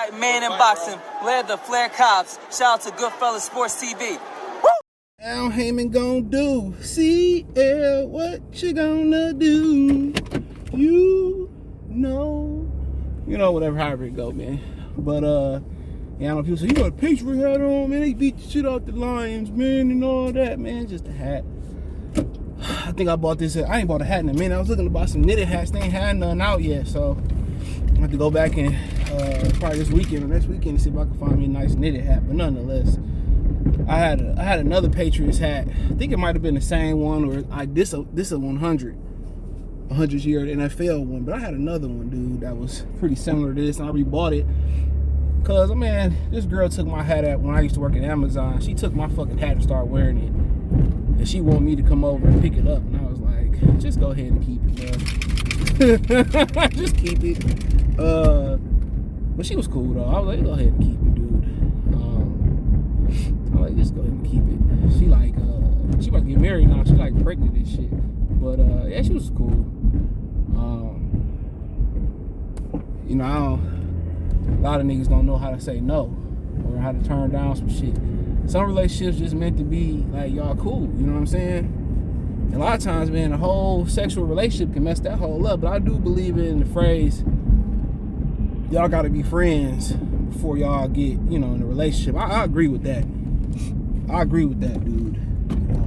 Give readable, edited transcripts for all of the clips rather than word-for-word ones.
White man in boxing led the Flair Cops. Shout out to Goodfellas Sports TV. How Haymon gonna do? CL, what you gonna do? You know, whatever, however it go, man. But yeah, I know people say, you got a Patriot hat on, man. They beat the shit out the Lions, man, and all that, man. Just a hat. I think I bought this. I ain't bought a hat in a minute. I was looking to buy some knitted hats. They ain't had none out yet, so I have to go back and probably this weekend or next weekend to see if I can find me a nice knitted hat. But nonetheless, I had another Patriots hat. I think it might have been the same one, or like this a 100 year NFL one. But I had another one, dude, that was pretty similar to this, and I rebought it because, man, this girl took my hat out when I used to work at Amazon. She took my fucking hat and started wearing it, and she wanted me to come over and pick it up, and I was like, just go ahead and keep it, bro. Just keep it. But she was cool though. I was like, go ahead and keep it, dude. I'm like, just go ahead and keep it. She like, she about to get married now. She like pregnant and shit. But yeah, she was cool. You know, a lot of niggas don't know how to say no or how to turn down some shit. Some relationships just meant to be like, y'all cool. You know what I'm saying? And a lot of times, man, a whole sexual relationship can mess that whole up. But I do believe in the phrase, y'all gotta be friends before y'all get, you know, in a relationship. I agree with that. I agree with that, dude.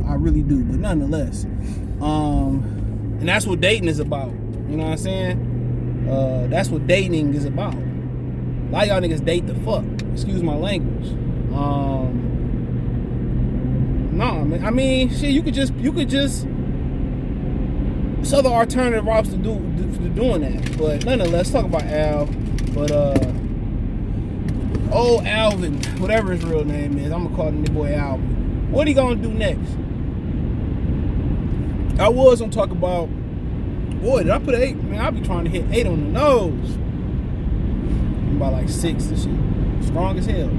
I really do. But nonetheless, and that's what dating is about. You know what I'm saying? That's what dating is about. A lot of y'all niggas date the fuck. Excuse my language. No, man. I mean, shit. You could just. There's other alternative routes to doing that. But nonetheless, let's talk about Al. But old Alvin, whatever his real name is, I'm gonna call him the boy Alvin. What he gonna do next? I was gonna talk about, boy, did I put 8? Man, I be trying to hit 8 on the nose. I'm about like 6 and shit. Strong as hell.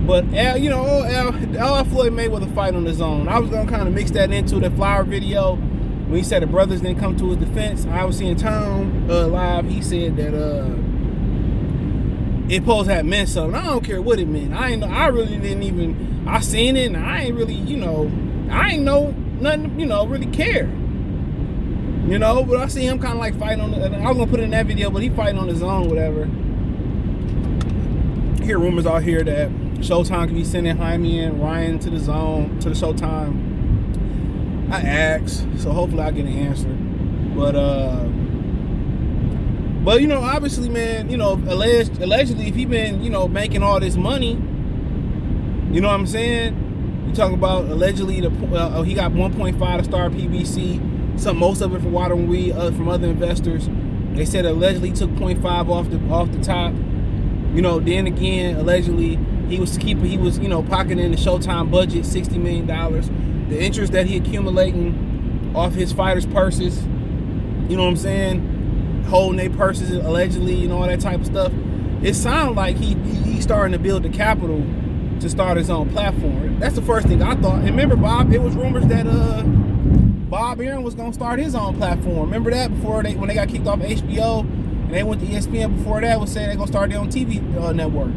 But Al, you know, Al Floyd Mayweather fight on his own. I was gonna kind of mix that into the Flower video when he said the brothers didn't come to his defense. I was seeing Tom live. He said that it supposed to have meant something. I don't care what it meant. I really didn't even. I seen it, and I ain't really, you know, I ain't know nothing, you know, really care. You know, but I see him kind of like fighting on. I was gonna put it in that video, but he fighting on his own, whatever. I hear rumors out here that Showtime could be sending Haymon and Ryan to the zone, to the Showtime. I asked, so hopefully I get an answer. But you know, obviously, man, you know, allegedly, if he been, you know, making all this money, you know what I'm saying? You talking about allegedly he got 1.5 to start PBC, most of it from water and weed from other investors. They said allegedly he took 0.5 off the top. You know, then again, allegedly he was you know, pocketing the Showtime budget, $60 million. The interest that he accumulating off his fighters' purses, you know what I'm saying? Holding their purses allegedly, you know, all that type of stuff. It sounds like he's starting to build the capital to start his own platform. That's the first thing I thought. And remember, Bob, it was rumors that Bob Aaron was gonna start his own platform. Remember that when they got kicked off HBO and they went to ESPN before that, was saying they're gonna start their own TV network.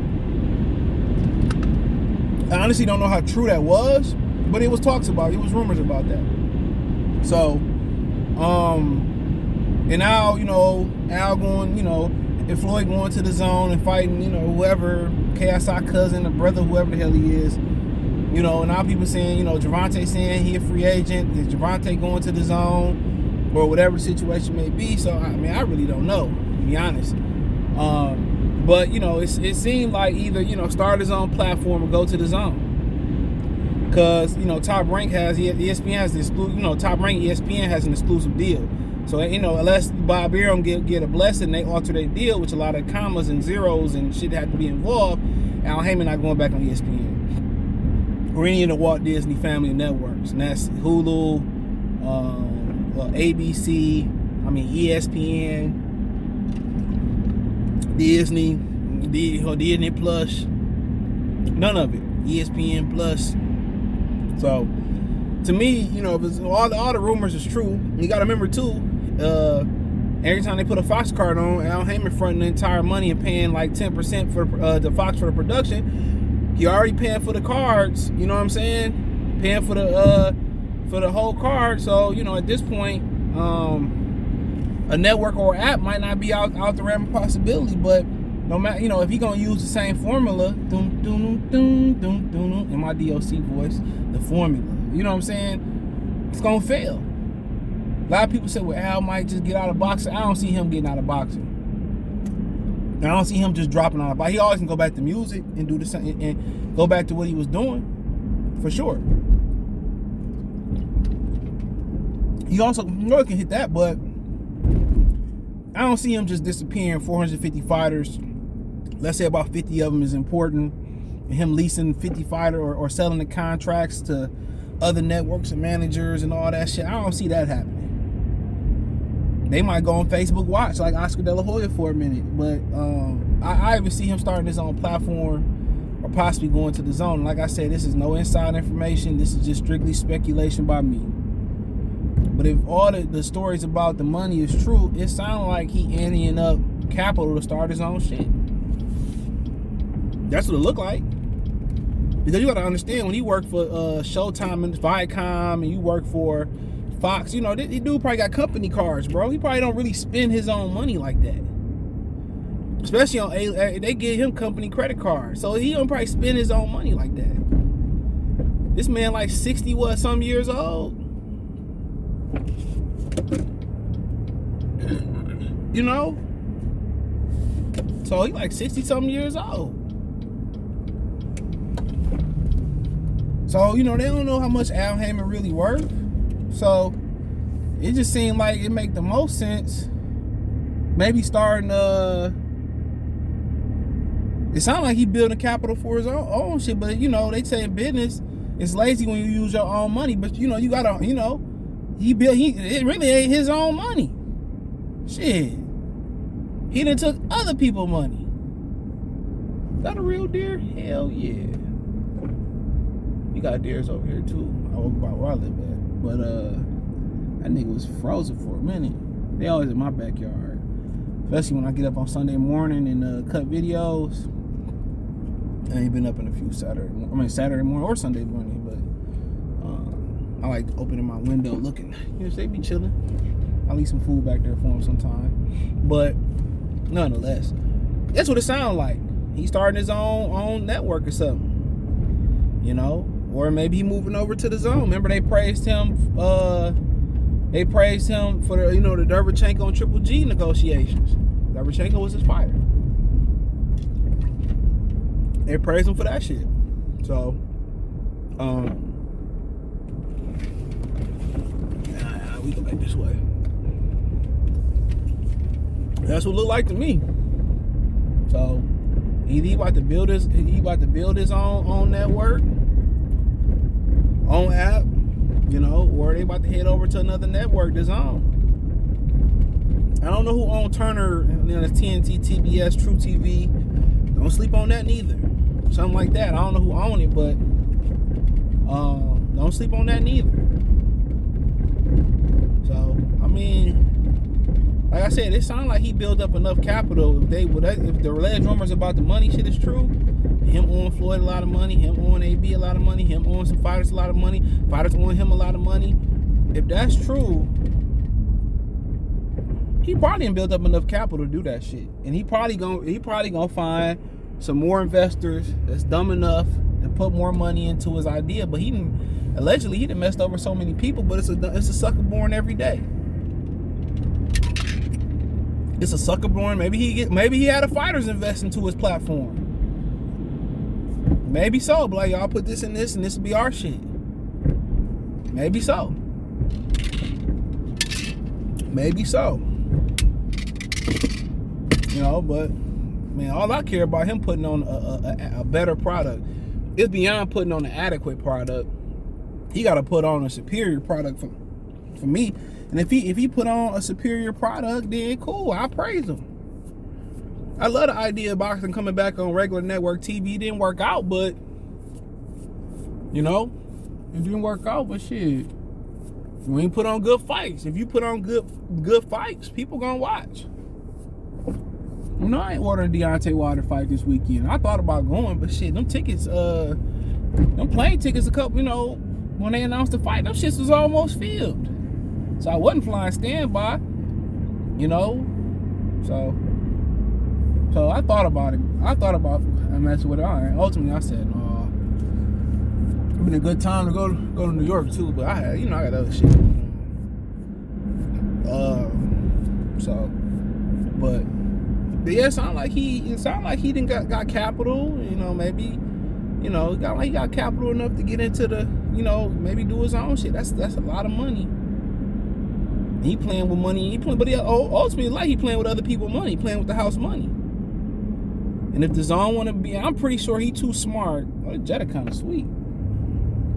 I honestly don't know how true that was, but it was talks about. It was rumors about that. So, and now, you know, Al going, you know, and Floyd going to the zone and fighting, you know, whoever, KSI cousin, or brother, whoever the hell he is. You know, and now people saying, you know, Javante saying he a free agent. Is Javante going to the zone or whatever the situation may be? So, I mean, I really don't know, to be honest. But, you know, it seemed like either, you know, start his own platform or go to the zone. Because, you know, Top Rank has, ESPN has the exclusive, you know, Top Rank ESPN has an exclusive deal. So, you know, unless Bob Aaron get a blessing, they alter their deal, which a lot of commas and zeros and shit had to be involved. Al Haymon not going back on ESPN or any of the Walt Disney Family networks, and that's Hulu, ABC, ESPN, Disney Plus, none of it. ESPN Plus. So, to me, you know, if it's, all the rumors is true, you got to remember too, Every time they put a Fox card on, Al Haymon fronting the entire money and paying like 10% for the Fox for the production. He already paying for the cards. You know what I'm saying? Paying for the whole card. So you know, at this point, a network or app might not be out the realm of possibility. But no matter, you know, if he gonna use the same formula, in my DOC voice, the formula. You know what I'm saying? It's gonna fail. A lot of people say, well, Al might just get out of boxing. I don't see him getting out of boxing. I don't see him just dropping out of boxing. He always can go back to music and do the same and go back to what he was doing, for sure. He also can hit that, but I don't see him just disappearing. 450 fighters. Let's say about 50 of them is important. And him leasing 50 fighter or selling the contracts to other networks and managers and all that shit. I don't see that happening. They might go on Facebook Watch like Oscar De La Hoya for a minute, but I even see him starting his own platform or possibly going to the zone. Like I said, this is no inside information. This is just strictly speculation by me. But if all the stories about the money is true, it sounds like he anteing up capital to start his own shit. That's what it looked like. Because you gotta understand, when you work for Showtime and Viacom and you work for Fox, you know, this dude probably got company cards, bro. He probably don't really spend his own money like that. Especially on they give him company credit cards. So he don't probably spend his own money like that. This man like 60 some years old. You know? So he like 60 something years old. So, you know, they don't know how much Al Haymon really worth. So it just seemed like it make the most sense. Maybe starting it sounds like he building capital for his own shit, but you know, they say in business it's lazy when you use your own money. But you know, you gotta, you know, it really ain't his own money. Shit. He done took other people's money. Is that a real deer? Hell yeah. You got deers over here too. I don't know about where I live at. But that nigga was frozen for a minute. They always in my backyard. Especially when I get up on Sunday morning and cut videos. I ain't been up in a few Saturday morning or Sunday morning, but I like opening my window looking. You know, they be chilling. I leave some food back there for them sometime. But nonetheless, that's what it sounds like. He starting his own network or something. You know? Or maybe he moving over to the zone. Remember they praised him for the the Derevchenko and Triple G negotiations. Derevchenko was his fighter. They praised him for that shit. So we go back this way. That's what it looked like to me. So either he about to build his own network, own app, you know, or they about to head over to another network, the zone. I don't know who owned Turner, you know, TNT, TBS, True TV. Don't sleep on that neither. Something like that. I don't know who owned it, but don't sleep on that neither. So, I mean, like I said, it sounded like he built up enough capital. If the alleged rumors about the money shit is true, him owing Floyd a lot of money, him owing AB a lot of money, him owing some fighters a lot of money, fighters owing him a lot of money. If that's true, he probably didn't build up enough capital to do that shit. And he probably gonna find some more investors that's dumb enough to put more money into his idea. But allegedly he done messed over so many people, but it's a sucker born every day. It's a sucker born. Maybe he had a fighters invest into his platform. Maybe so, but like, y'all put this in this and this will be our shit. Maybe so. Maybe so. You know, but man, all I care about him putting on a better product. It's beyond putting on an adequate product. He got to put on a superior product for me. And if he put on a superior product, then cool, I praise him. I love the idea of boxing coming back on regular network TV. It didn't work out, but you know, it didn't work out. But shit, When you put on good fights, if you put on good fights, people gonna watch. You know, I ain't ordering Deontay Wilder fight this weekend. I thought about going, but shit, them tickets, them plane tickets, a couple, you know, when they announced the fight, them shits was almost filled. So I wasn't flying standby, you know. So I thought about it. I thought about messing with it. All right. Ultimately, I said, no. It'd been a good time to go to New York too, but I had, you know, I got other shit. But yeah, it sounded like he didn't got capital. You know, maybe, you know, he got capital enough to get into the, you know, maybe do his own shit. That's a lot of money. He playing with money. But ultimately, like, he playing with other people's money. He playing with the house money. And if the zone want to be, I'm pretty sure he too smart. Oh, the Jetta kind of sweet.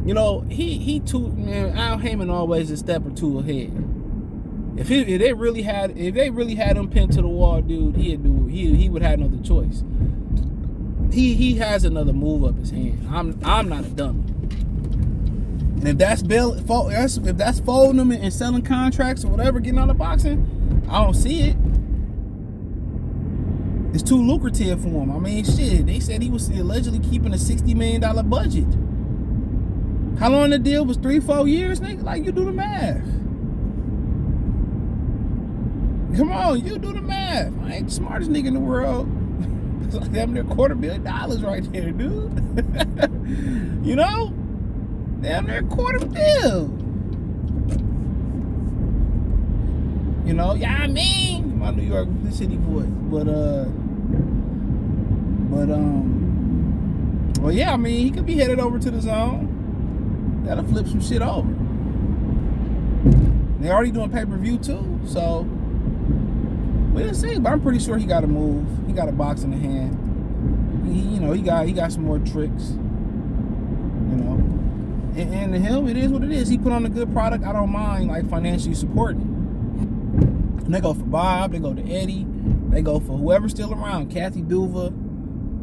You know, he too, man. Al Haymon always a step or two ahead. If they really had him pinned to the wall, dude, he would have another choice. He has another move up his hand. I'm not a dummy. And if that's folding them and selling contracts or whatever, getting out of boxing, I don't see it. It's too lucrative for him. I mean, shit. They said he was allegedly keeping a $60 million budget. How long the deal was? 3-4 years, nigga? Like, you do the math. Come on, you do the math. I ain't the smartest nigga in the world. It's like damn near $250 million right there, dude. You know? Damn near $250 million. You know? Yeah, I mean, my New York City boy. Well, yeah, I mean, he could be headed over to the zone. That'll flip some shit over. They already doing pay-per-view too, so we'll see. But I'm pretty sure he got a move. He got a box in the hand. He got some more tricks. You know, and to him, it is what it is. He put on a good product. I don't mind like financially supporting it. And they go for Bob. They go to Eddie. They go for whoever's still around. Kathy Duva.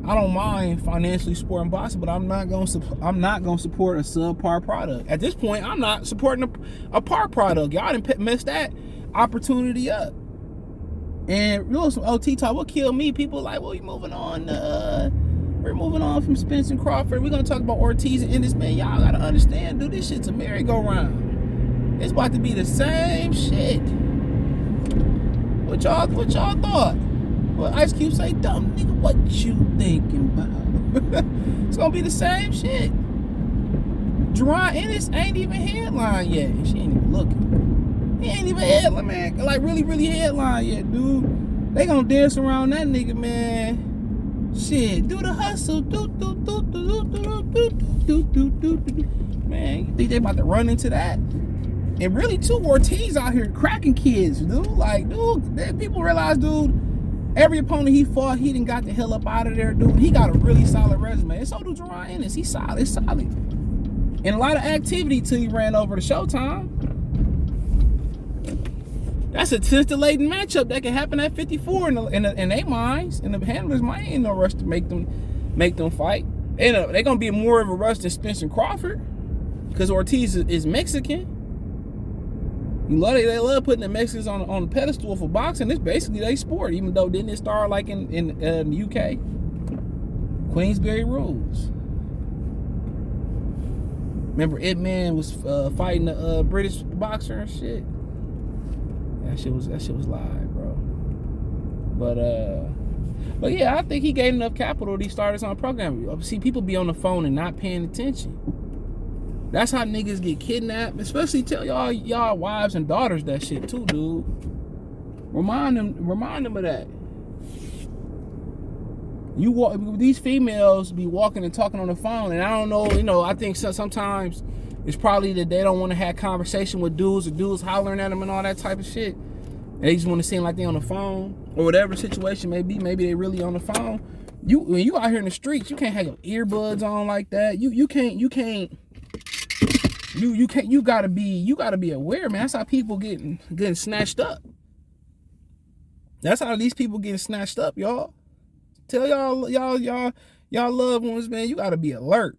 I don't mind financially supporting boxing, but I'm not gonna support a subpar product. At this point, I'm not supporting a par product. Y'all didn't mess that opportunity up. And real some OT talk. What killed me? People like, well, we're moving on from Spence and Crawford. We're gonna talk about Ortiz and Ennis. Man, y'all gotta understand, dude. This shit's a merry-go-round. It's about to be the same shit. What y'all thought? Well, Ice Cube say, dumb nigga, what you thinking about? It's gonna be the same shit. Jerron Ennis ain't even headline yet. She ain't even looking. He ain't even headline, man. Like, really headline yet, dude. They gonna dance around that nigga, man. Shit, do the hustle. Man, you think they about to run into that? And really, too, Ortiz out here cracking kids, dude. Like, dude, people realize, dude, every opponent he fought, he done got the hell up out of there, dude. He got a really solid resume. And so do Jerron Ennis. He's solid. And a lot of activity till he ran over to Showtime. That's a scintillating matchup that can happen at 54 in their minds. And the handlers might ain't no rush to make them fight. They're gonna be more of a rush than Spence and Crawford. Because Ortiz is Mexican. They love putting the Mexicans on the pedestal for boxing. It's basically their sport, even though didn't it start like in the UK? Queensberry rules. Remember Ip Man was fighting a British boxer and shit. That shit was live, bro. But yeah, I think he gave enough capital to start his own program. See, people be on the phone and not paying attention. That's how niggas get kidnapped. Especially tell y'all wives and daughters that shit too, dude. Remind them of that. These females be walking and talking on the phone, and I don't know, I think sometimes it's probably that they don't want to have conversation with dudes, or dudes hollering at them and all that type of shit. And they just want to seem like they on the phone, or whatever situation may be. Maybe they really on the phone. When you out here in the streets, you can't have your earbuds on like that. You gotta be aware, man. That's how people getting snatched up. That's how these people getting snatched up, y'all. Tell y'all loved ones, man, you gotta be alert.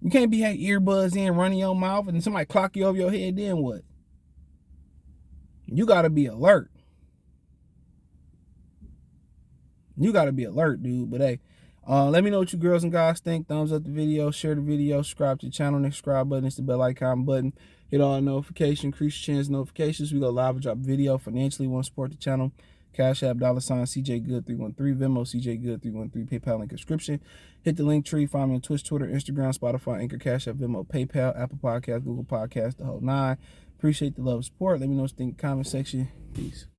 You can't be having earbuds in, running your mouth, and somebody clock you over your head, then what? You gotta be alert. You gotta be alert, dude. But hey, let me know what you girls and guys think. Thumbs up the video, share the video, subscribe to the channel. Next subscribe button is the bell icon button. Hit all notifications, increase your chance notifications. We go live and drop video. Financially, want to support the channel. Cash App, $CJ Good 313, Venmo, CJ Good 313, PayPal link description. Hit the link tree. Find me on Twitch, Twitter, Instagram, Spotify, Anchor, Cash App, Venmo, PayPal, Apple Podcasts, Google Podcasts, the whole nine. Appreciate the love and support. Let me know what you think in the comment section. Peace.